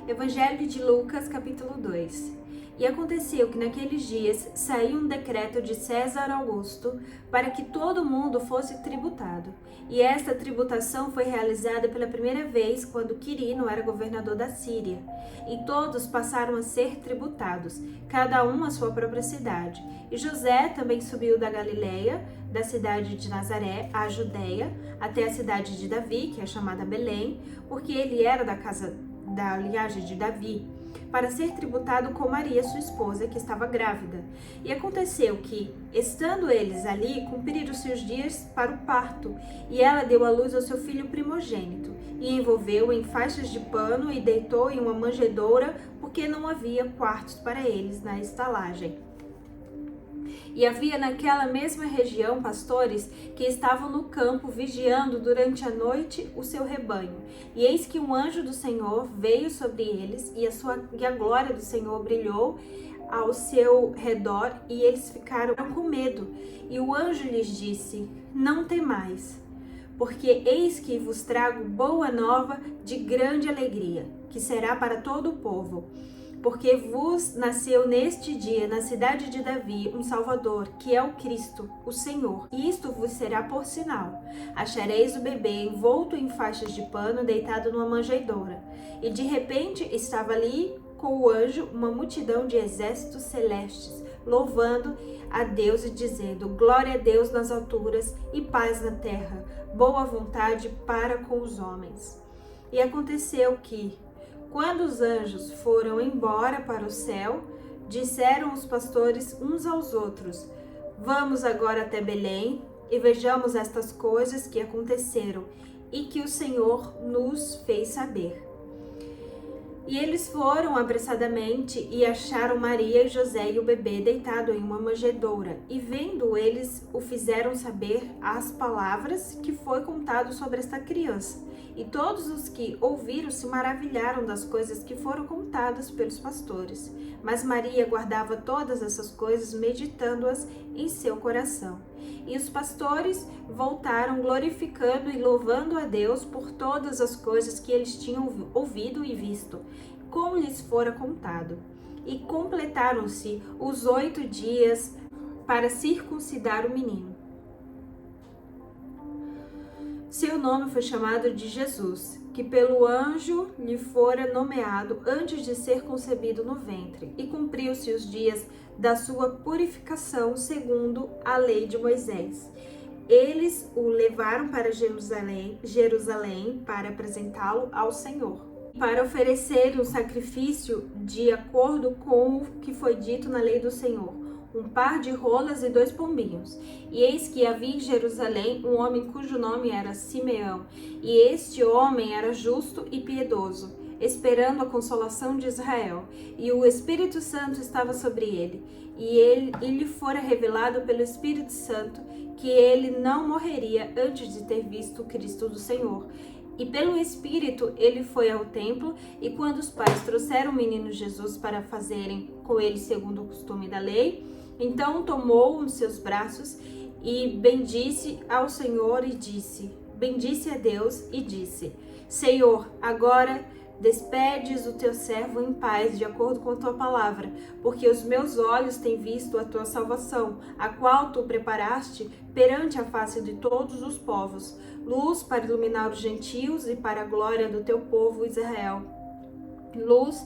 Evangelho de Lucas, capítulo 2. E aconteceu que naqueles dias saiu um decreto de César Augusto para que todo mundo fosse tributado. E esta tributação foi realizada pela primeira vez quando Quirino era governador da Síria. E todos passaram a ser tributados, cada um à sua própria cidade. E José também subiu da Galileia, da cidade de Nazaré, à Judeia, até a cidade de Davi, que é chamada Belém, porque ele era da linhagem de Davi, para ser tributado com Maria, sua esposa, que estava grávida. E aconteceu que, estando eles ali, cumpriram-se os dias para o parto, e ela deu à luz ao seu filho primogênito, e envolveu-o em faixas de pano e deitou em uma manjedoura, porque não havia quartos para eles na estalagem. E havia naquela mesma região pastores que estavam no campo vigiando durante a noite o seu rebanho. E eis que um anjo do Senhor veio sobre eles e a glória do Senhor brilhou ao seu redor e eles ficaram com medo. E o anjo lhes disse: não temais, porque eis que vos trago boa nova de grande alegria, que será para todo o povo. Porque vos nasceu neste dia, na cidade de Davi, um Salvador, que é o Cristo, o Senhor. E isto vos será por sinal: achareis o bebê envolto em faixas de pano, deitado numa manjedoura. E de repente estava ali com o anjo uma multidão de exércitos celestes, louvando a Deus e dizendo: glória a Deus nas alturas e paz na terra, boa vontade para com os homens. E aconteceu que, quando os anjos foram embora para o céu, disseram os pastores uns aos outros: vamos agora até Belém e vejamos estas coisas que aconteceram e que o Senhor nos fez saber. E eles foram apressadamente e acharam Maria e José e o bebê deitado em uma manjedoura. E vendo eles, o fizeram saber as palavras que foi contado sobre esta criança. E todos os que ouviram se maravilharam das coisas que foram contadas pelos pastores. Mas Maria guardava todas essas coisas, meditando-as em seu coração. E os pastores voltaram glorificando e louvando a Deus por todas as coisas que eles tinham ouvido e visto, como lhes fora contado. E completaram-se os 8 dias para circuncidar o menino. Seu nome foi chamado de Jesus, que pelo anjo lhe fora nomeado antes de ser concebido no ventre, e cumpriu-se os dias da sua purificação segundo a lei de Moisés. Eles o levaram para Jerusalém para apresentá-lo ao Senhor, para oferecer um sacrifício de acordo com o que foi dito na lei do Senhor: um par de rolas e 2 pombinhos. E eis que havia em Jerusalém um homem cujo nome era Simeão, e este homem era justo e piedoso, esperando a consolação de Israel, e o Espírito Santo estava sobre ele, e lhe fora revelado pelo Espírito Santo que ele não morreria antes de ter visto o Cristo do Senhor. E pelo Espírito ele foi ao templo, e quando os pais trouxeram o menino Jesus para fazerem com ele segundo o costume da lei, então tomou-o nos seus braços e bendisse ao Senhor e disse, bendisse a Deus e disse: Senhor, agora despedes o teu servo em paz, de acordo com a tua palavra, porque os meus olhos têm visto a tua salvação, a qual tu preparaste perante a face de todos os povos, luz para iluminar os gentios e para a glória do teu povo Israel. Luz.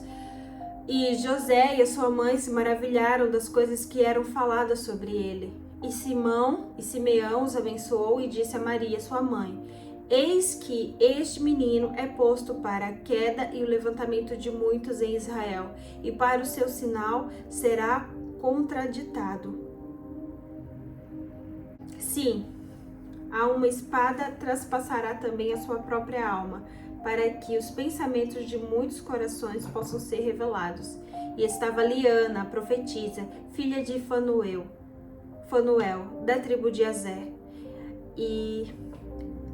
E José e a sua mãe se maravilharam das coisas que eram faladas sobre ele. E Simeão os abençoou e disse a Maria, sua mãe: eis que este menino é posto para a queda e o levantamento de muitos em Israel, e para o seu sinal será contraditado. Sim, a uma espada traspassará também a sua própria alma, para que os pensamentos de muitos corações possam ser revelados. E estava ali Ana, a profetisa, filha de Fanuel, da tribo de Aser. E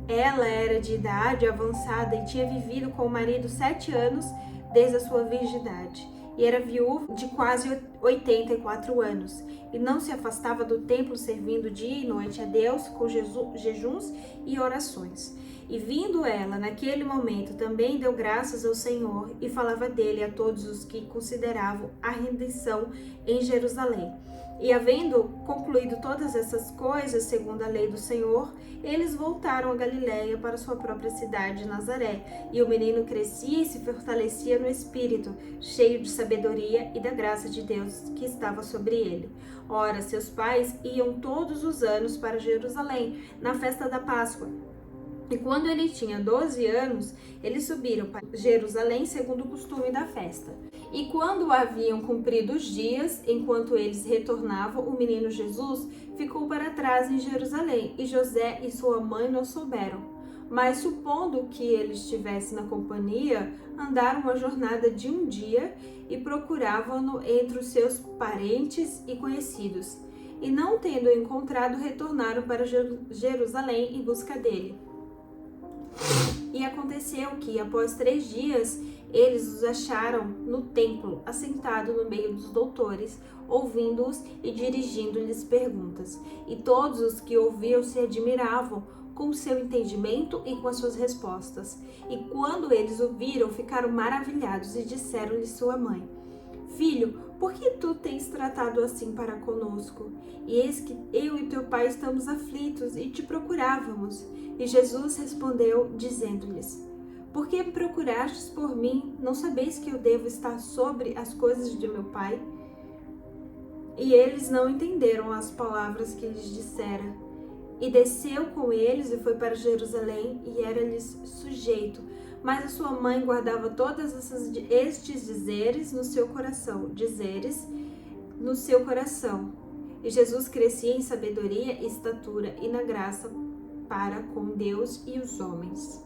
ela era de idade avançada e tinha vivido com o marido 7 anos desde a sua virgindade. E era viúva de quase 84 anos. E não se afastava do templo, servindo dia e noite a Deus com jejuns e orações. E vindo ela, naquele momento, também deu graças ao Senhor e falava dele a todos os que consideravam a redenção em Jerusalém. E havendo concluído todas essas coisas, segundo a lei do Senhor, eles voltaram a Galiléia para sua própria cidade, Nazaré. E o menino crescia e se fortalecia no espírito, cheio de sabedoria e da graça de Deus que estava sobre ele. Ora, seus pais iam todos os anos para Jerusalém, na festa da Páscoa. E quando ele tinha 12 anos, eles subiram para Jerusalém segundo o costume da festa. E quando haviam cumprido os dias, enquanto eles retornavam, o menino Jesus ficou para trás em Jerusalém, e José e sua mãe não souberam. Mas supondo que ele estivesse na companhia, andaram uma jornada de um dia e procuravam-no entre os seus parentes e conhecidos. E não tendo encontrado, retornaram para Jerusalém em busca dele. E aconteceu que, após 3 dias, eles os acharam no templo, assentado no meio dos doutores, ouvindo-os e dirigindo-lhes perguntas. E todos os que ouviam se admiravam com o seu entendimento e com as suas respostas. E quando eles o viram, ficaram maravilhados e disseram-lhe sua mãe: Filho, por que tu tens tratado assim para conosco? E eis que eu e teu pai estamos aflitos e te procurávamos. E Jesus respondeu, dizendo-lhes: Por que me procurastes por mim? Não sabeis que eu devo estar sobre as coisas de meu pai? E eles não entenderam as palavras que lhes dissera. E desceu com eles e foi para Jerusalém e era-lhes sujeito. Mas a sua mãe guardava todos estes dizeres no seu coração. E Jesus crescia em sabedoria e estatura e na graça para com Deus e os homens.